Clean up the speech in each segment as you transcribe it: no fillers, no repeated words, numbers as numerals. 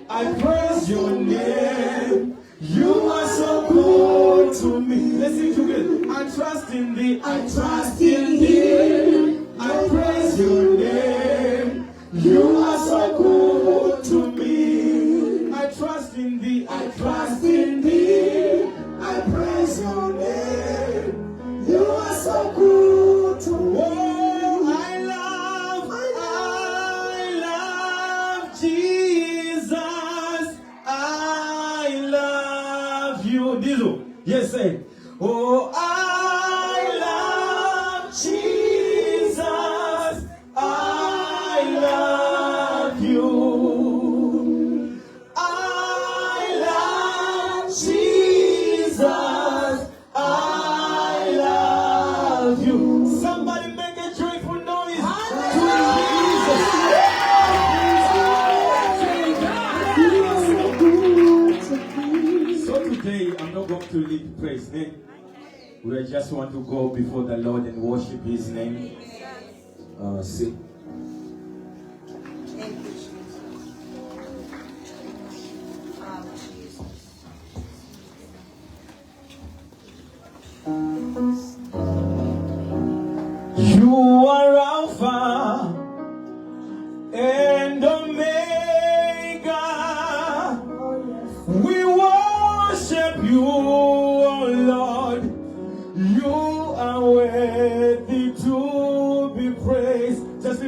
I praise your name. You are so good to me. Let's sing together. I trust in thee. I trust in thee. I praise your name. You are so good to me. I trust in thee. I trust in thee. I praise your name. You are so good to me. Oh, I love Jesus. I love you. Dizo. Yes, say. Oh, I love Jesus. I love you. I love Jesus. I love you. Somebody make a joyful noise to Jesus. So today I'm not going to lead praise. We just want to go before the Lord and worship His name. See. You are Alpha and Omega. We worship you, oh Lord. You are worthy to be praised. Just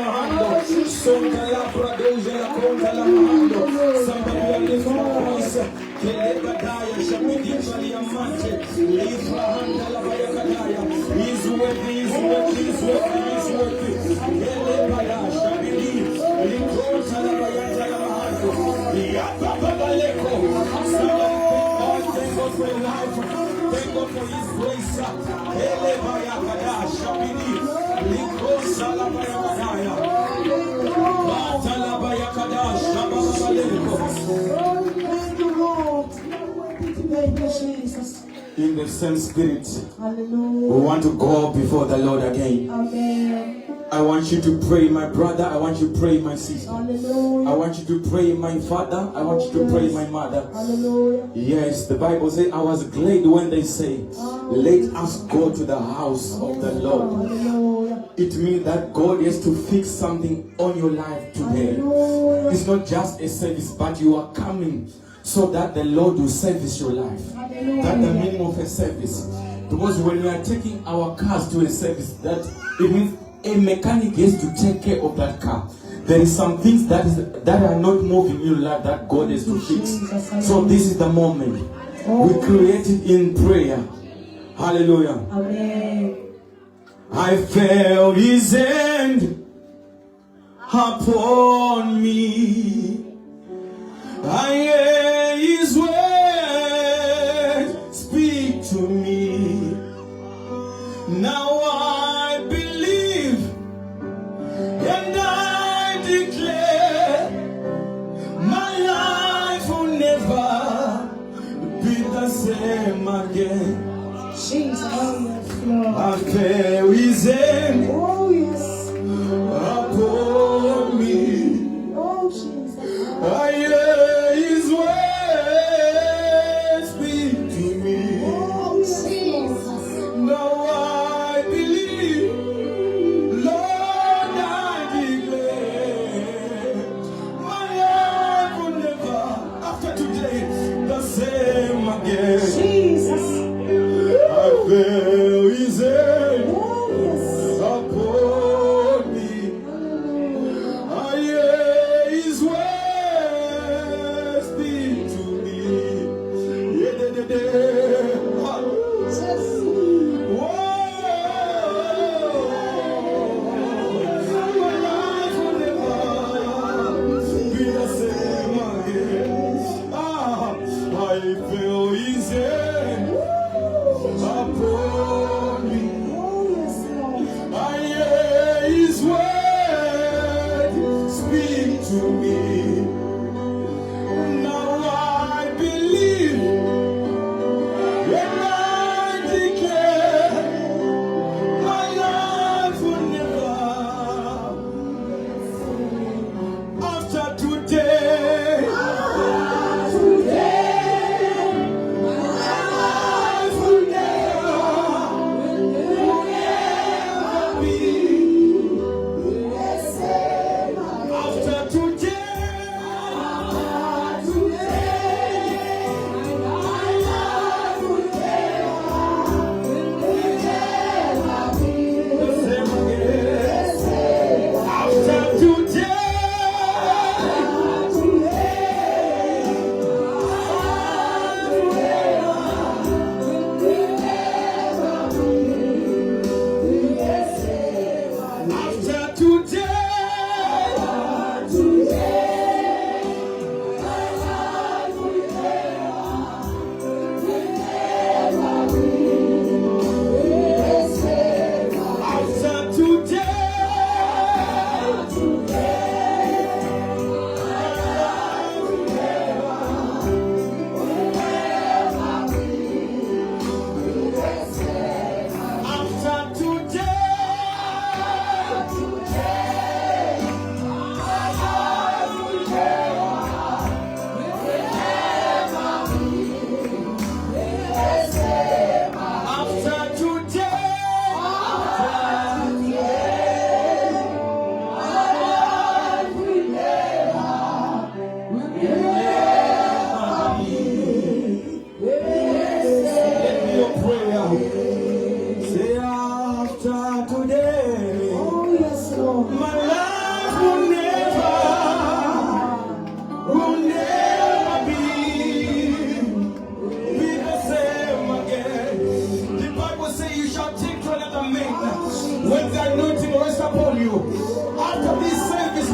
mahando. Sonta la pradoja la conta la mahando. Somebody will lift your voice. Kelebadaya, Shamidi Valiamante, Ifra Handa la Bayakadaya. He's worthy, he's worthy, he's worthy, he's worthy. Kelebaya, Shamidi, Likota la Bayata la mahando. Yapa Baleko. Somebody thank God for your life. Thank God for his grace. Kelebaya Kada, Shamidi, Likosa la Bayakadaya. Bata la Bayakada, Shababa Baleko. In the same spirit, Hallelujah. we want to go before the Lord again. Amen. I want you to pray, my brother. I want you to pray, my sister. Hallelujah. I want you to pray, my father. I want you to pray, my mother. Hallelujah. Yes, the Bible says, I was glad when they say, let us go to the house of the Lord. Hallelujah. It means that God has to fix something on your life today. Hallelujah. It's not just a service, but you are coming so that the Lord will service your life. Hallelujah. That's the meaning of a service. Because when we are taking our cars to a service, that it means a mechanic has to take care of that car. There is some things that are not moving in your life that God has to fix. So this is the moment. We create it in prayer. Hallelujah. Amen. I felt his hand upon me. I hear his word speak to me. Now I believe and I declare my life will never be the same again. Jesus. Oh, yes, Lord. I felt his hand Oh, yes. upon me. Oh, Jesus. I hear his word speak to me. Oh, yes, Lord. Now I believe, Lord, I declare my life will never, after today, the same again. Jesus. I feel his hand Oh, yes. upon me. I hear his word speak to me. Yeah, yeah, yeah, yeah. Ah. Whoa. My life will never be the same again. Ah, I feel his hand upon me. Oh, yes, Lord. I hear his word speak to me. Now I believe and I declare my life will never. After today, my life will never be. After today,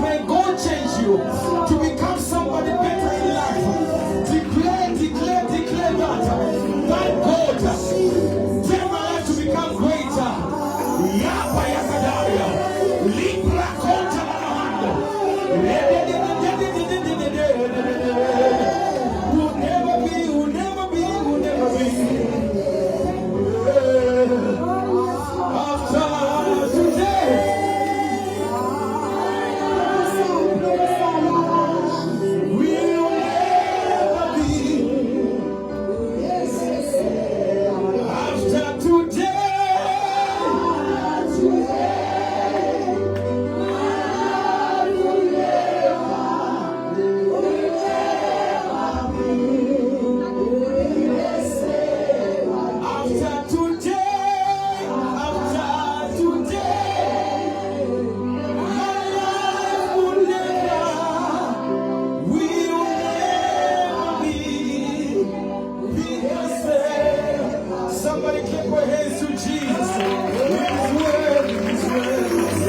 may God change you to become somebody better in life. Declare that. Thank God. Tell my life to become greater. Yapa yakadaria. Libra kota manahando. Will never be. After today, we'll never be. After today, somebody clap your hands to Jesus. He's worthy.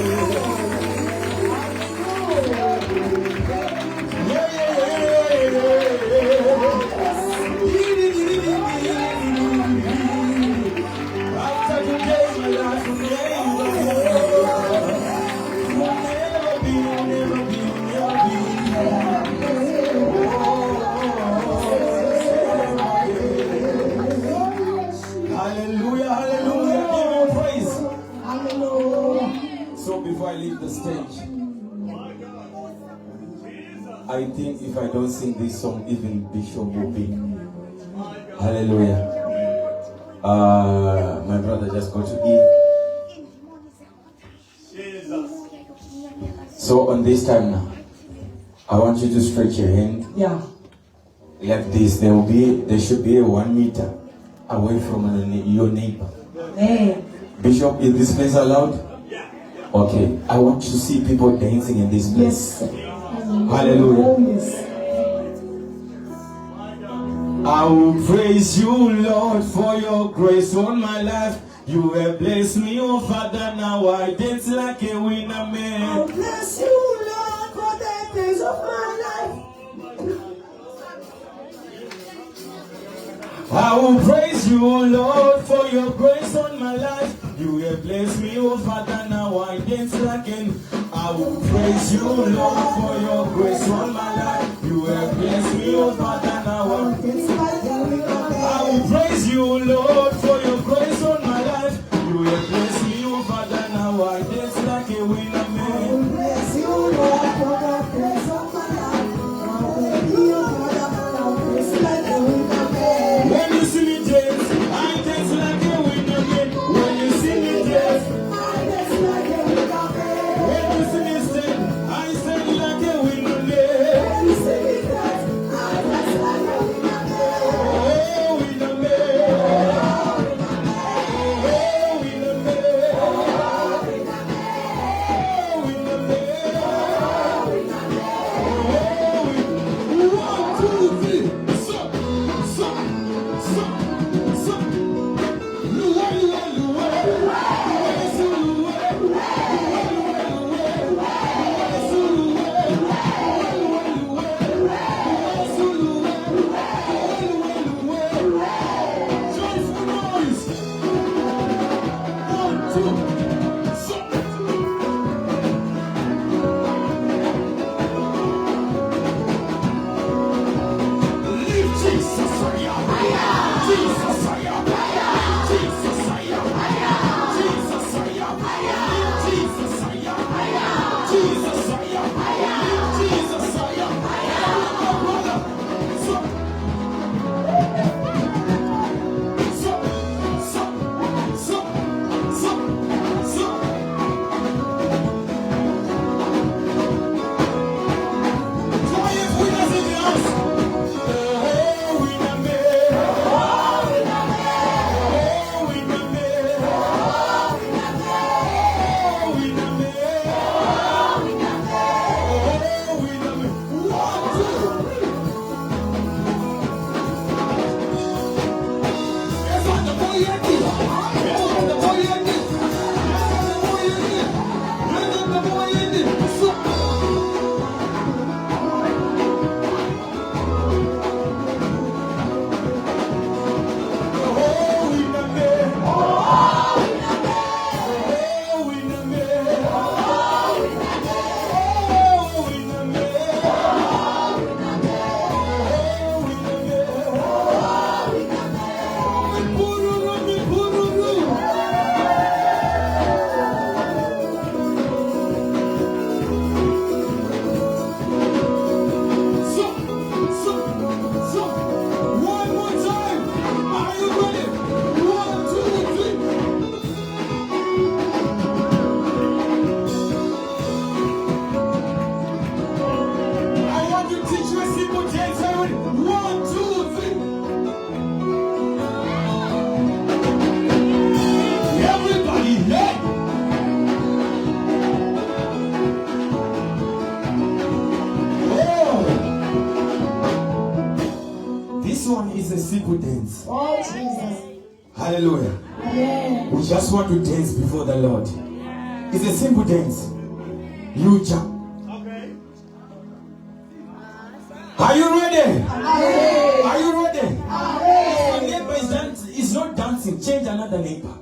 After today, my life will never be. Hallelujah. Give him praise. Hallelujah. So before I leave the stage, I think if I don't sing this song, even Bishop will be. Hallelujah. My brother just got to eat. So on this time now, I want you to stretch your hand Yeah. like this. There should be a 1 meter away from your neighbor. Amen. Bishop, is this place allowed? Okay. I want to see people dancing in this place. Yes. Hallelujah. Oh, yes. I will praise you, Lord, for your grace on my life. You have blessed me, oh Father. Now I dance like a winner I'll man. bless you, Lord, for the days of my life. I will praise you, oh Lord, for your grace on my life. You have blessed me, oh Father. Now I dance like an. I will praise you, Lord, for your grace on my life. You have blessed me, oh Father. Now I. It's like the week of I will praise you, Lord, for your grace on my life. You have blessed me, oh Father. Now I dance like a winner man. bless you, Lord, for the days of my life. I'll thank you, Father. It's like the week of When you see me dance, I dance like a winner man. When you see me dance, it's like the week of when you see me stand, I stand like a winner man. When you see me dance, I dance is a simple dance. Oh, Jesus. Hallelujah. Amen. We just want to dance before the Lord. It's a simple dance. You jump. Okay. Are you ready? Amen. Are you ready? If Amen. your neighbor is not dancing, change another neighbor.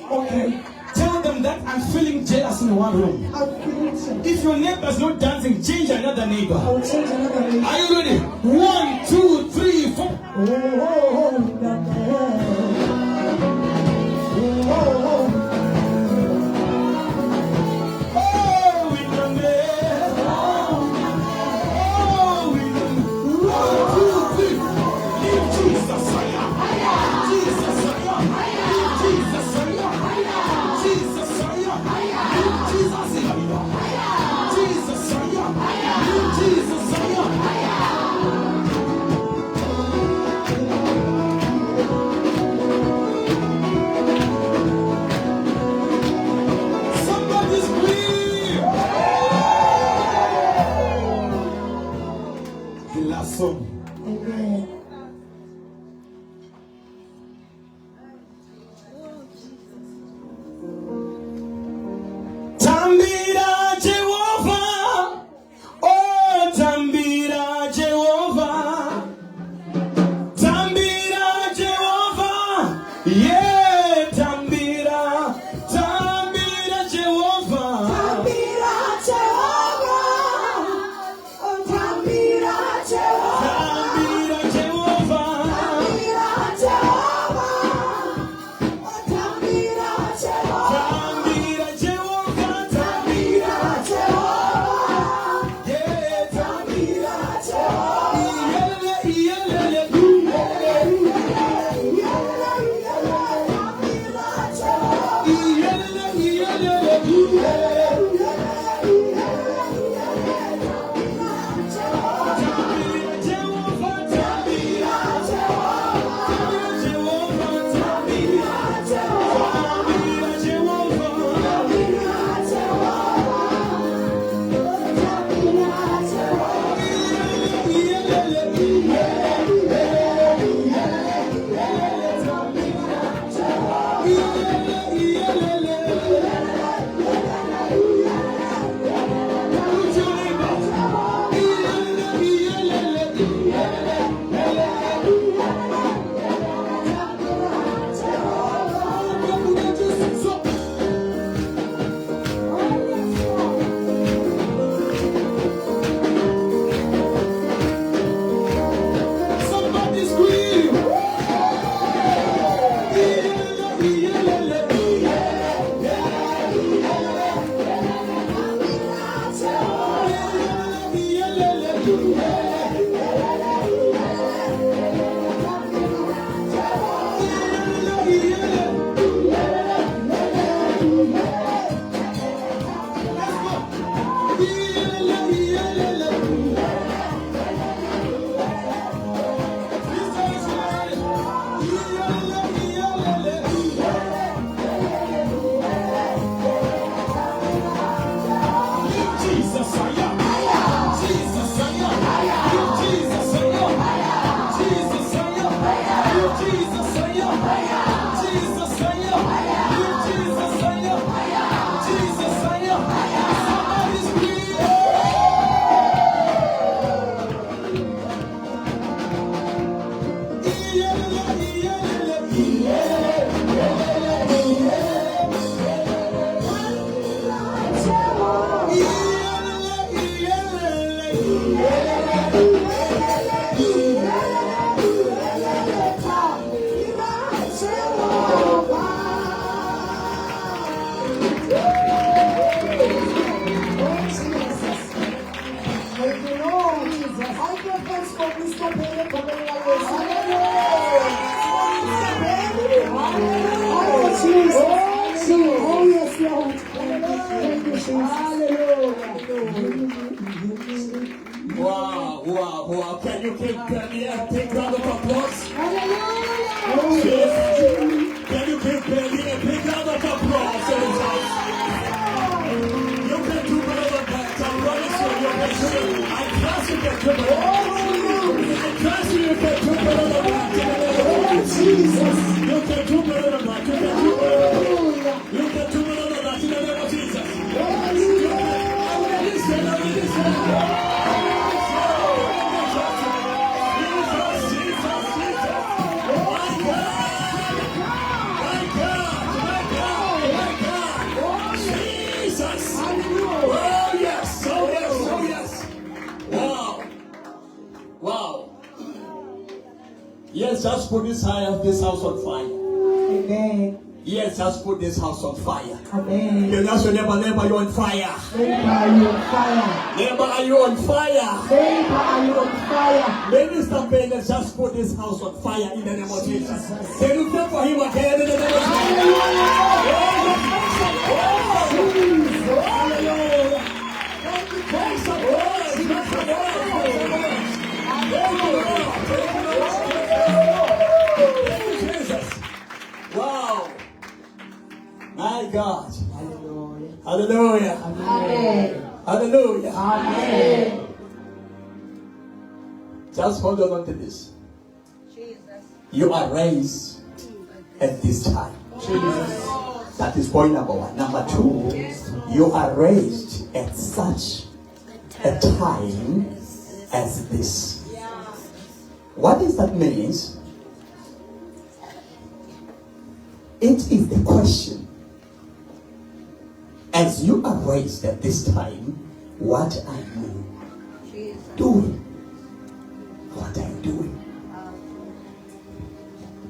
Okay. Tell them that I'm feeling jealous in one room. I'm feeling so. If your neighbor is not dancing, change another neighbor. I'll change another name. Are you ready? 1, 2, 3, 4. Oh, oh, oh, oh, oh, oh. Oh, in the name. Oh, in the name. 1, 2, 3. Leave Jesus higher. Jesus higher. Leave Jesus higher. Jesus higher. Leave Jesus higher. Jesus higher. Leave Jesus higher. Somebody scream. The last song. Amen. Tambira Jehovah, oh Tambira Jehovah, Tambira Jehovah, yeah Tambira, Tambira Jehovah, Tambira Jehovah. Oh, Tambira Jehovah. Tambira Jehovah, Tambira Jehovah. Oh, Tambira Jehovah. Tambira Jehovah, Tambira Jehovah. yeah Tambira Jehovah. Yelele, Somebody scream. Jesus, Wow. Can you give Penny a big round of applause? Hallelujah. Can you give Penny a big round of applause in his house? You can do better than that. I promise you, you can do it. I trust you can do better. I trust you can do better than that. has just put this house on fire. Amen. He has just put this house on fire. Amen. You know, so neighbor, you're on fire. Neighbor, are you on fire? Neighbor, are you on fire? Neighbor, are you on fire? Minister Ben has just put this house on fire in the name of Jesus. Can you pray for him again in the name of Jesus? Hallelujah. Praise the Lord. Praise the Lord. Wow. My God. Hallelujah. Hallelujah. Amen. Hallelujah. Amen. Just hold on to this. You are raised at this time. That is point number one. Number two, you are raised at such a time as this. What does that mean? It is the question. As you are raised at this time, what are you doing? What are you doing?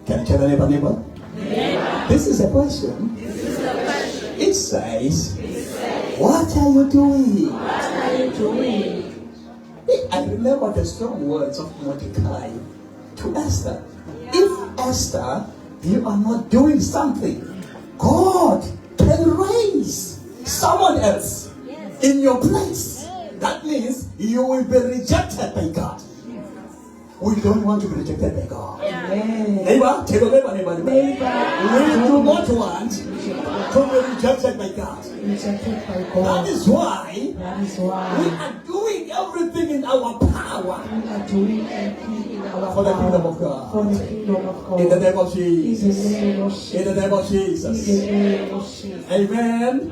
Can you tell a neighbor? This is a question. It says, what are you doing? I remember the strong words of Mordecai to Esther. If Esther, you are not doing something, God can raise someone else in your place. That means you will be rejected by God. We don't want to be rejected by God. Neighbor, tell your neighbor. We do not want to be rejected by God. That is why we are doing everything in our power for the kingdom of God. In the name of Jesus. In the name of Jesus. Amen.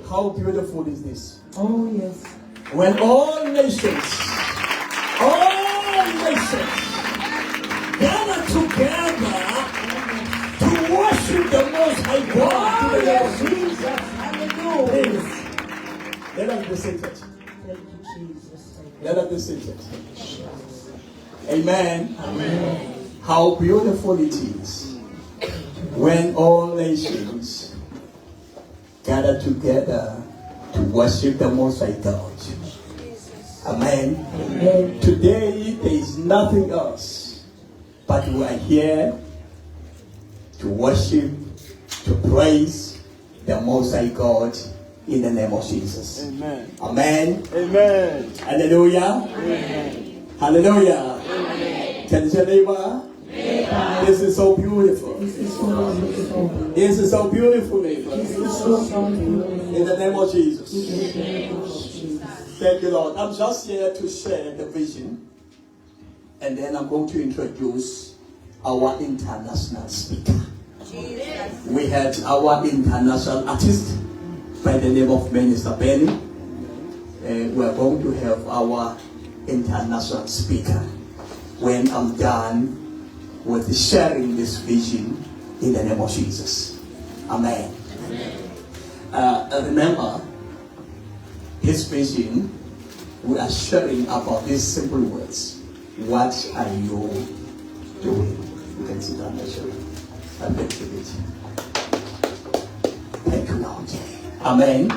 How beautiful is this? Oh, yes. When all nations gather together to worship the Most High God. Please, let us be seated. Let us be seated. Amen. How beautiful it is when all nations gather together to worship the Most High God. Amen. Today there is nothing else but we are here to worship, to praise the Most High God in the name of Jesus. Amen. Amen. Amen. Hallelujah. Amen. Hallelujah. Can you tell neighbor? This is so beautiful. This is so beautiful, neighbor. In the name of Jesus. Thank you, Lord. I'm just here to share the vision, and then I'm going to introduce our international speaker. We had our international artist by the name of Minister Benny. We are going to have our international speaker when I'm done with sharing this vision in the name of Jesus. Amen. Remember, his vision, we are sharing about these simple words. What are you doing? You can sit down and show you. Thank you, Lord. Amen.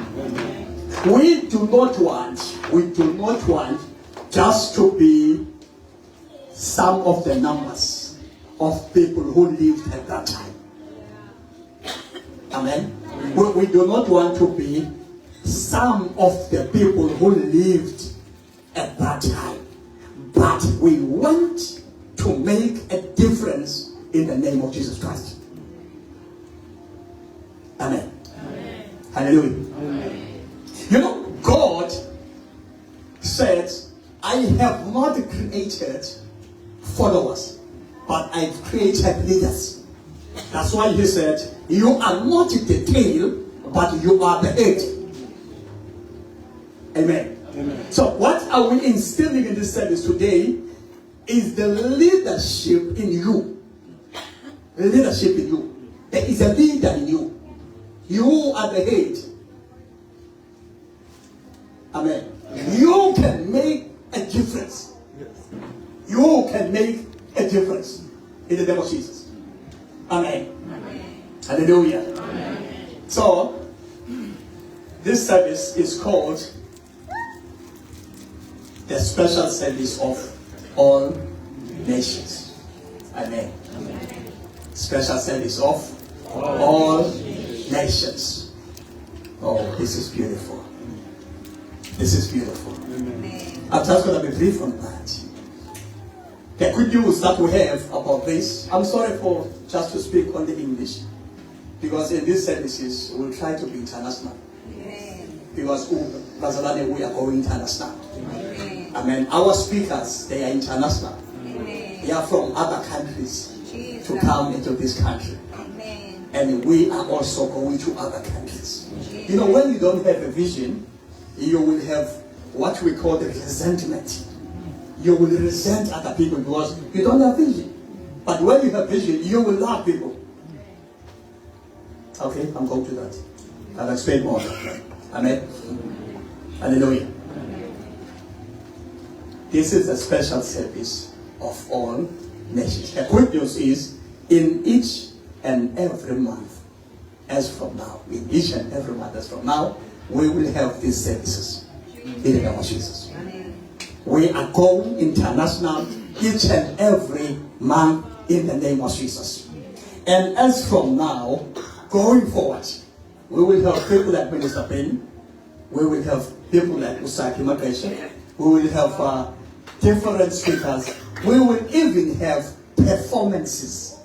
We do not want just to be some of the numbers of people who lived at that time. Amen. We do not want to be some of the people who lived at that time, but we want to make a difference in the name of Jesus Christ. Amen. Hallelujah. You know, God said, I have not created followers, but I've created leaders. That's why he said, you are not the tail, but you are the head. Amen. So what are we instilling in this service today is the leadership in you. Leadership in you. There is a leader in you. You are the head. Amen. You can make a difference. You can make a difference. In the name of Jesus. Amen. Hallelujah. So, this service is called the special service of all nations. Amen. Special service of all nations. Oh, this is beautiful. This is beautiful. I'm just going to be brief on that. The good news that we have about this, I'm sorry for just to speak only English, because in these services we'll try to be international. Because we are going international. Amen. Our speakers, they are international. They are from other countries to come into this country. And we are also going to other countries. You know, when you don't have a vision, you will have what we call the resentment. You will resent other people because you don't have vision. But when you have vision, you will love people. Okay, I'm going to that. I'll explain more. Amen. Hallelujah. This is a special service of all nations. The good news is, in each and every month, as from now, in each and every month as from now, we will have these services in the name of Jesus. We are going international each and every month in the name of Jesus. And as from now, going forward, we will have people like Minister Penny. We will have people like Usaki Makesha. We will have different speakers. We will even have performances.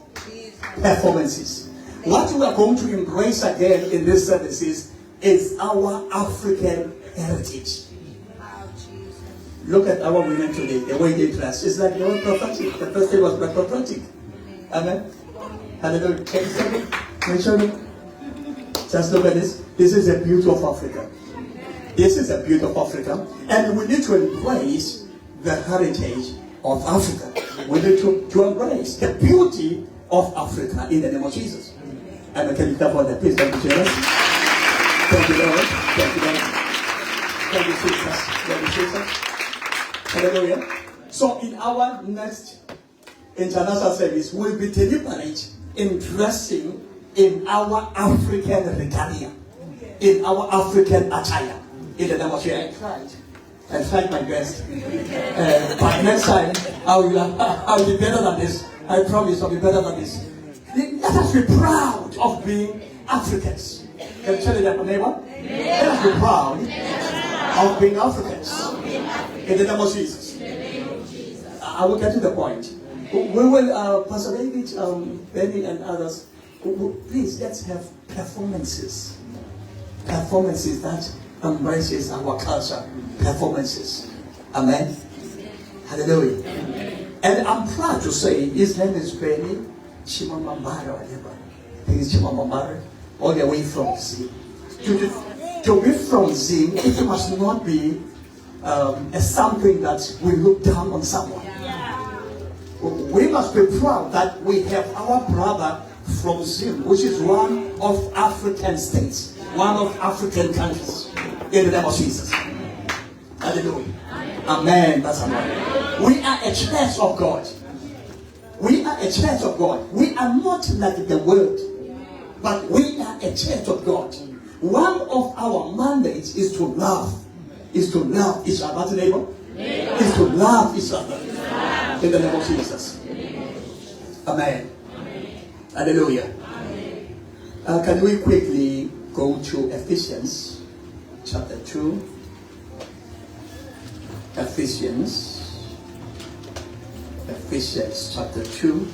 Performances. What we are going to embrace again in this services is our African heritage. Look at our women today, the way they dress. It's like they were prophetic. The first day was prophetic. Amen. Hallelujah. Can you show me? Just look at this. This is the beauty of Africa. This is the beauty of Africa. And we need to embrace the heritage of Africa. We need to embrace the beauty of Africa in the name of Jesus. And can you clap for that, please? Thank you, Jesus. Thank you, Lord. Thank you, Lord. Thank you, Jesus. Thank you, Jesus. Hallelujah. So in our next international service, we'll be deliberate in dressing in our African regalia, in our African attire. In the name of Jesus. I tried my best. But next time, I'll be better than this. I promise I'll be better than this. Let us be proud of being Africans. Can you tell it that, neighbor? Let us be proud of being Africans. In the name of Jesus. I will get to the point. We will, Pastor David, Benny, and others, please let's have performances. Performances that embraces our culture. Performances. Amen. Hallelujah. And I'm proud to say his name is Benny Chimamambara, whatever. I think it's Chimamambara, all the way from Zim. To be from Zim, it must not be something that we look down on someone. We must be proud that we have our brother from Zim, which is one of African states, one of African countries, in the name of Jesus. Hallelujah. Amen. That's amen. We are a church of God. We are a church of God. We are not like the world, but we are a church of God. One of our mandates is to love. Is to love each other, neighbor. Is to love each other. In the name of Jesus. Amen. Hallelujah. Can we quickly go to Ephesians chapter 2? Ephesians chapter 2.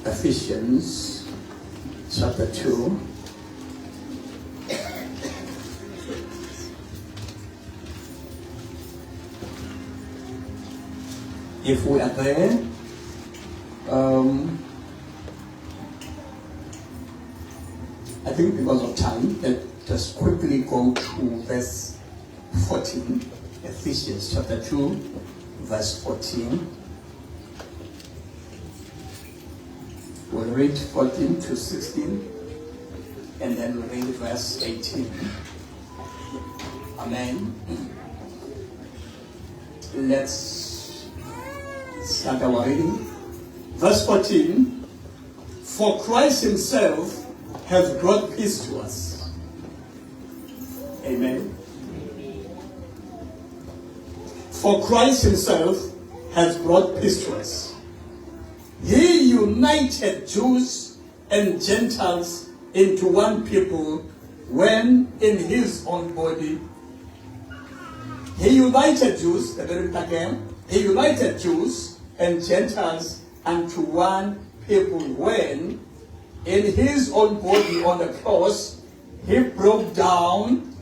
Ephesians chapter 2. If we are there, I think because of time, let's just quickly go to verse 14. Ephesians chapter 2, verse 14. We'll read 14 to 16. and then we read verse 18. Amen. Let's start our reading. Verse 14. For Christ himself has brought peace to us. Amen. For Christ himself has brought peace to us. He united Jews and Gentiles into one people when in his own body. He united Jews, he united Jews and Gentiles unto one people when in his own body on the cross he broke down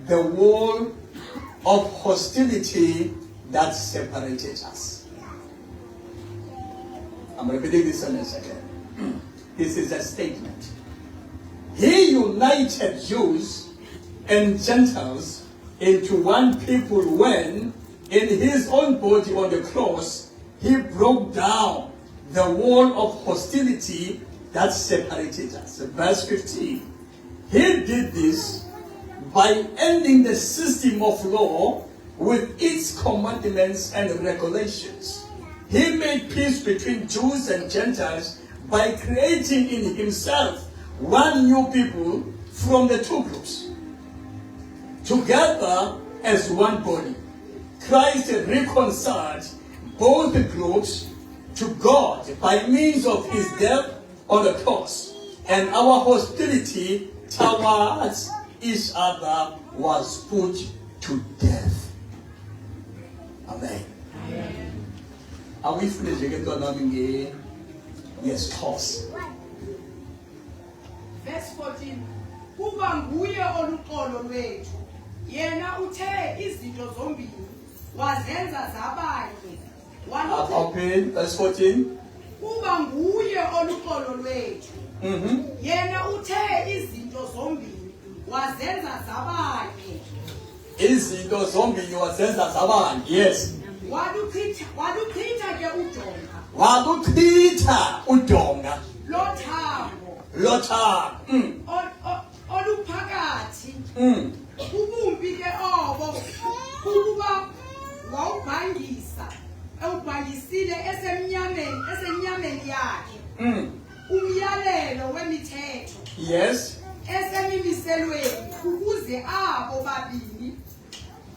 the wall of hostility that separated us. I'm repeating this in a second. This is a statement. He united Jews and Gentiles into one people when, in his own body on the cross, he broke down the wall of hostility that separated us. Verse 15. He did this by ending the system of law with its commandments and regulations. He made peace between Jews and Gentiles by creating in himself one new people from the two groups. Together as one body, Christ reconciled both groups to God by means of his death on the cross, and our hostility towards each other was put to death. Amen. Are we finished? Yes, toss. Verse 14. Kuba nguye oluqolo lwethu. Yena uthe izinto zombili wazenza zabanye. Open verse 14. Kuba nguye oluqolo lwethu. Yena uthe izinto zombili wazenza zabanye. Izinto zombili wazenza zabanye. Yes. Waluchitha ke udonga. Waluchitha udonga. Lothango. Oluphakathi. Ubumbi ke obo kuba wawubhangisile esemnyameni yakhe. Umyalelo wemithetho. Yes. Esemimiselweni ukuze abo babili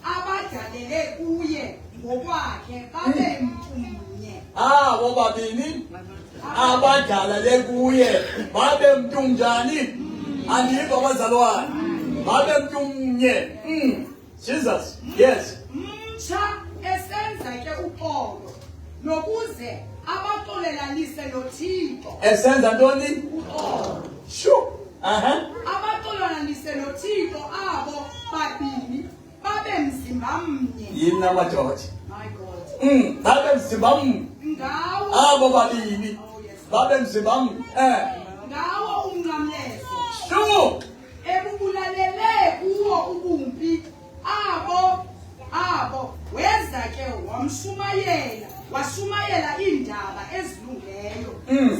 abadalele kuye ngokwakhe babe mntumnye. Abo babili abadalele kuye babe mntumnjani? Andikho abazalwane. Babe mntumnye. Jesus. Yes. Mtsha esenza ke uqolo nokuze abaxolelanise noThixo. Esenza ntoni? Uqolo. Sure. Abaxolelanise noThixo abo babili babe mzimba mnye. Yini amadoda? My God. Babe mzimba mnye. Ngawo. Abo babili babe mzimba mnye. Ngawo umnqamlezo. Sure. Ebubulalele kuwo ubumpi abo weza ke washumayela indaba ezilungeyo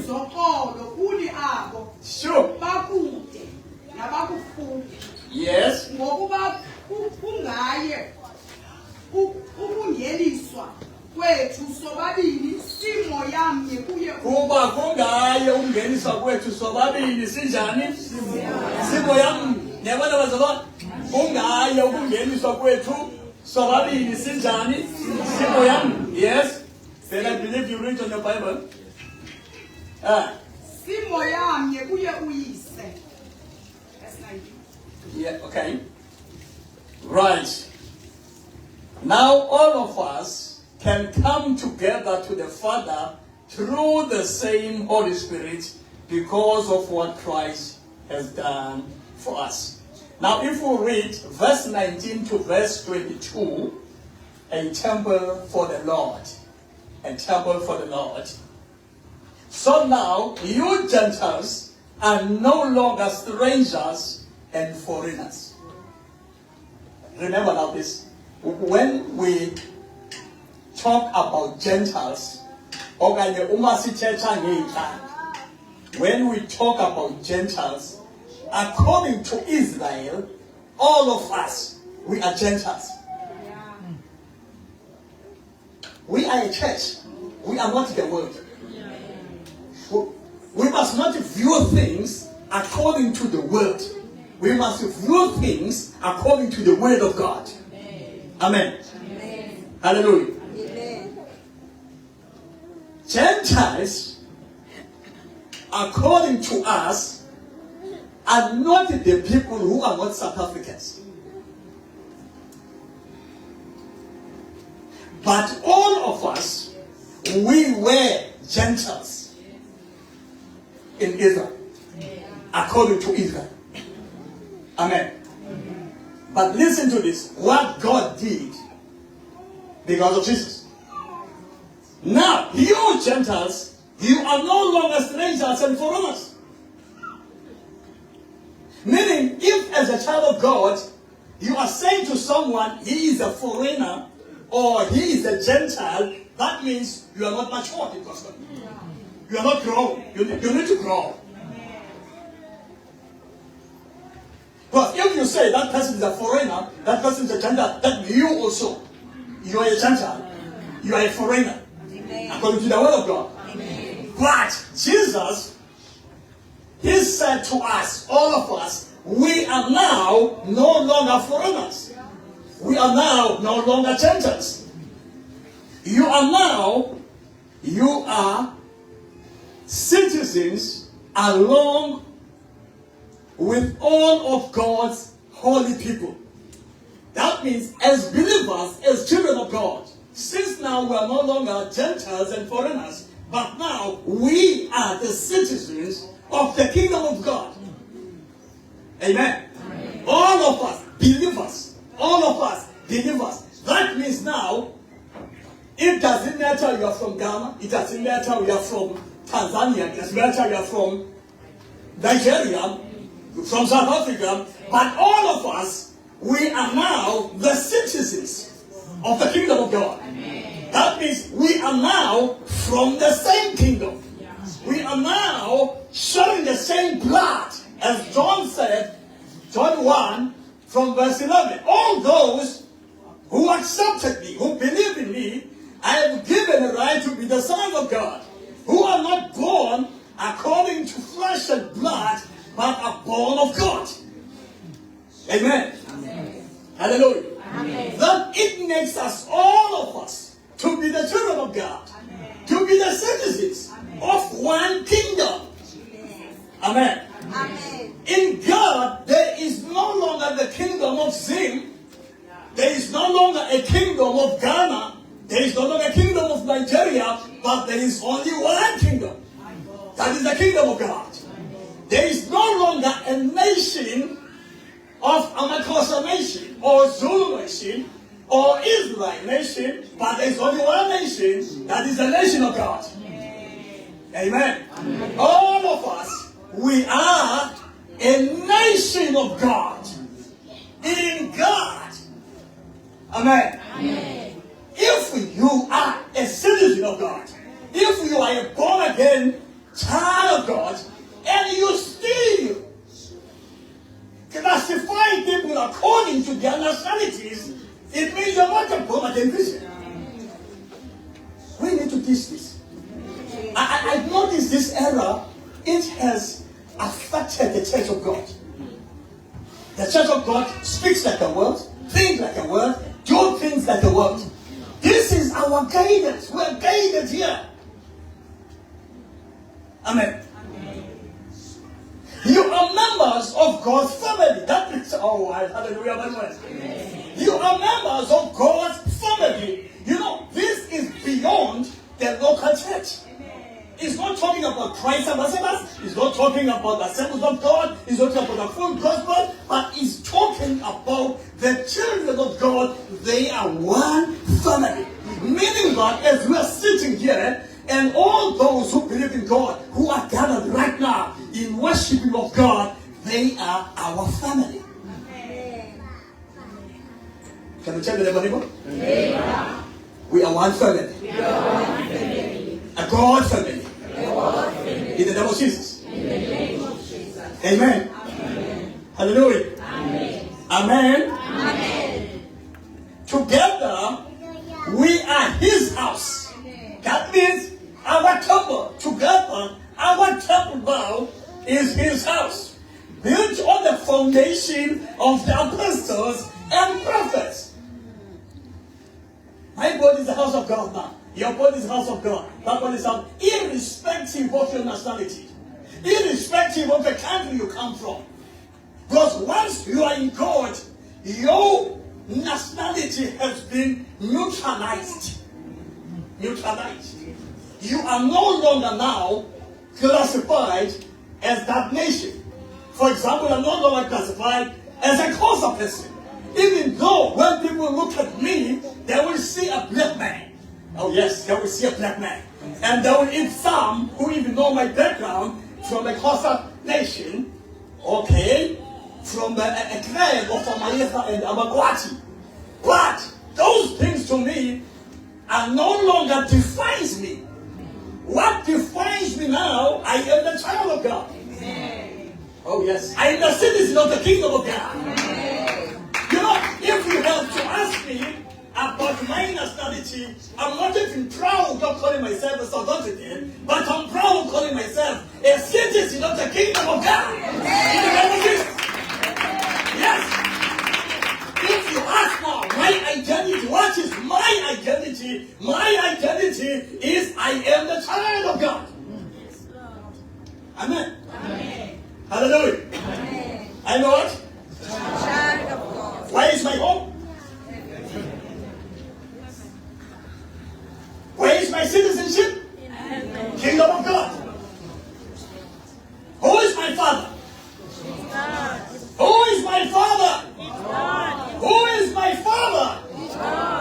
zoxolo kuni abo. Sure. Bakude nabakufuphi. Yes. Ngokuba kungaye ukungeniswa kwethu sobabili simo yamnye kuye. Kuba kungaye ungeniswa kwethu sobabili sinjani? Simo yamnye. Niyabona bazalwane? Kungaye ukungeniswa kwethu sobabili sinjani? Simo yamnye. Yes. Then I believe you read on the Bible. Simo yamnye kuye uyise. That's 19. Yeah, okay. Right. Now all of us can come together to the Father through the same Holy Spirit because of what Christ has done for us. Now if we read verse 19 to verse 22, a temple for the Lord. A temple for the Lord. So now you Gentiles are no longer strangers and foreigners. Remember now this. When we talk about Gentiles, when we talk about Gentiles, according to Israel, all of us, we are Gentiles. We are a church. We are not the world. We must not view things according to the world. We must view things according to the word of God. Amen. Amen. Hallelujah. Amen. Gentiles, according to us, are not the people who are not South Africans. But all of us, we were Gentiles in Israel, according to Israel. Amen. But listen to this, what God did because of Jesus. Now, you Gentiles, you are no longer strangers and foreigners. Meaning, if as a child of God, you are saying to someone, he is a foreigner, or he is a Gentile, that means you are not matured in gospel. You are not grown. You need to grow. But if you say that person is a foreigner, that person is a Gentile, that you also, you are a Gentile. You are a foreigner. According to the word of God. But Jesus, he said to us, all of us, we are now no longer foreigners. We are now no longer Gentiles. You are citizens along with all of God's holy people. That means as believers, as children of God, since now we are no longer Gentiles and foreigners, but now we are the citizens of the kingdom of God. Amen. Amen. All of us believers. All of us believers. That means now, it doesn't matter you are from Ghana, it doesn't matter you are from Tanzania, it doesn't matter you are from Nigeria, from South Africa, but all of us, we are now the citizens of the kingdom of God. Amen. That means we are now from the same kingdom. We are now sharing the same blood. As John said, John 1, from verse 11, all those who accepted me, who believe in me, I have given a right to be the sons of God, who are not born according to flesh and blood, but are born of God. Amen. Amen. Hallelujah. Amen. That it makes us, all of us, to be the children of God, amen, to be the citizens, amen, of one kingdom. Amen. Amen. In God, there is no longer the kingdom of Zim. There is no longer a kingdom of Ghana. There is no longer a kingdom of Nigeria, but there is only one kingdom. That is the kingdom of God. There is no longer a nation of Amakosa nation, or Zulu nation, or Israel nation, but there is only one nation, that is the nation of God. Amen. Amen. All of us, we are a nation of God. In God. Amen. Amen. If you are a citizen of God, if you are a born again child of God, and you still classify people according to their nationalities, it means you're not a born again Christian. We need to teach this. I noticed this error, it has affected the church of God. The church of God speaks like a word, thinks like a word, do things like a word. This is our guidance. We're guided here. Amen. You are members of God's family. That is, oh, hallelujah. You are members of God's family. You know, this is beyond the local church. It's not talking about Christ ambassadors. It's not talking about the assemblies of God. It's not talking about the full gospel. But it's talking about the children of God. They are one family. Meaning that as we are sitting here, and all those who believe in God, who are gathered right now in worshiping of God, they are our family. Can you tell me the neighbor? Yeah. We are one family. A God family. In the name of Jesus. Amen. Hallelujah. Amen. Together, we are his house. That means our temple, together, our temple now is his house. Built on the foundation of the apostles and prophets. My body is the house of God now. Your body is the house of God. That body is house, irrespective of your nationality. Irrespective of the country you come from. Because once you are in God, your nationality has been neutralized. Neutralized. You are no longer now classified as that nation. For example, I'm no longer classified as a Xhosa person. Even though when people look at me, they will see a black man. Oh yes, they will see a black man. And there will be some who even know my background from a Xhosa nation, okay, from a clan of Amaletha and Amakwati. But those things to me are no longer defines me. What defines me now, I am the child of God. Oh yes, I am the citizen of the kingdom of God. You know, if you have to ask me about my nationality, I'm not even proud of calling myself a South African, but I'm proud of calling myself a citizen of the kingdom of God. In the name of Jesus. Yes. If you ask now, my identity, what is my identity? My identity is I am the child of God. Amen. Hallelujah. I know what? Child of God. Where is my home? Where is my citizenship? Kingdom of God. Who is my father? Who is my father? Who is my father?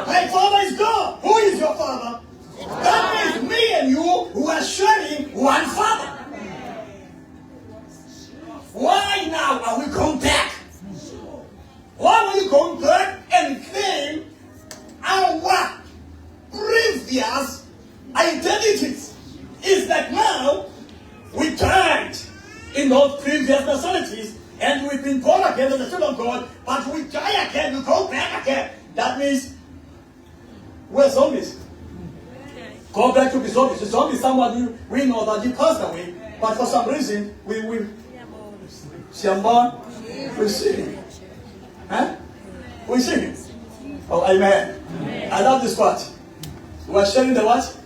My father is God. Who is your father? That means me and you who are sharing one father. Why now are we going back? Why are we going back and claim our previous identities? Is that now we died in those previous nationalities and we've been born again as the children of God, but we die again, we go back again. That means we're zombies. Go back to be zombies. The zombie is someone we know that he passed away, but for some reason we see him. Huh? We see him. Oh, amen. I love this part. We are sharing the what?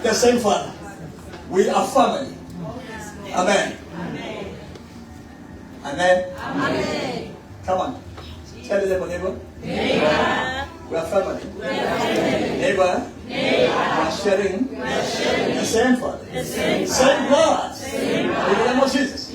The same Father. We are family. Amen. Amen. Come on. Tell the neighbor. We are family. Neighbor. We are sharing the same Father. Same blood. In the name of Jesus.